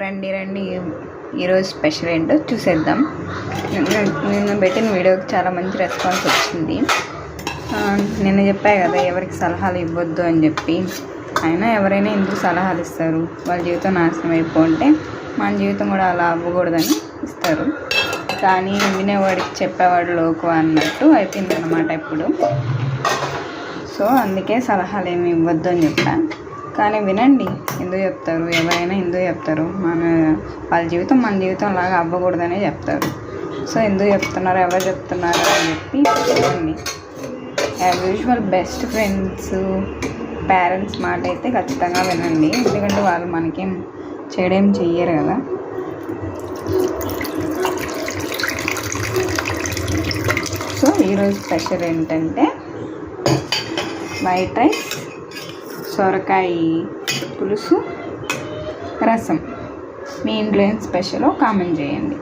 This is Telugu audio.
రండి రండి, ఈరోజు స్పెషల్ ఏంటో చూసేద్దాం. నిన్న పెట్టిన వీడియోకి చాలా మంచి రెస్పాన్స్ వచ్చింది. నిన్న చెప్పా కదా ఎవరికి సలహాలు ఇవ్వద్దు అని చెప్పి. అయినా ఎవరైనా ఎందుకు సలహాలు ఇస్తారు? వాళ్ళ జీవితం నాశనం అయిపోతే మన జీవితం కూడా అలా అవ్వకూడదని ఇస్తారు. కానీ వినేవాడికి చెప్పేవాడు లోకు అన్నట్టు అయిపోయింది అన్నమాట ఇప్పుడు. సో అందుకే సలహాలు ఏమి ఇవ్వద్దు అని చెప్పాను. కానీ వినండి, ఎందుకు చెప్తారు? ఎవరైనా ఎందుకు చెప్తారు? వాళ్ళ జీవితం మన జీవితం లాగా అవ్వకూడదనే చెప్తారు. సో ఎందుకు చెప్తున్నారు, ఎవరు చెప్తున్నారు అని చెప్పి వినండి. As usual best friends, parents మాట అయితే ఖచ్చితంగా వినండి. ఎందుకంటే వాళ్ళు మనకేం చేయడం చెయ్యరు కదా. సో ఈరోజు స్పెషల్ ఏంటంటే వైట్ రైస్, సొరకాయ పులుసు, రసం. మీ ఇంట్లో ఏం స్పెషలో కామెంట్ చేయండి.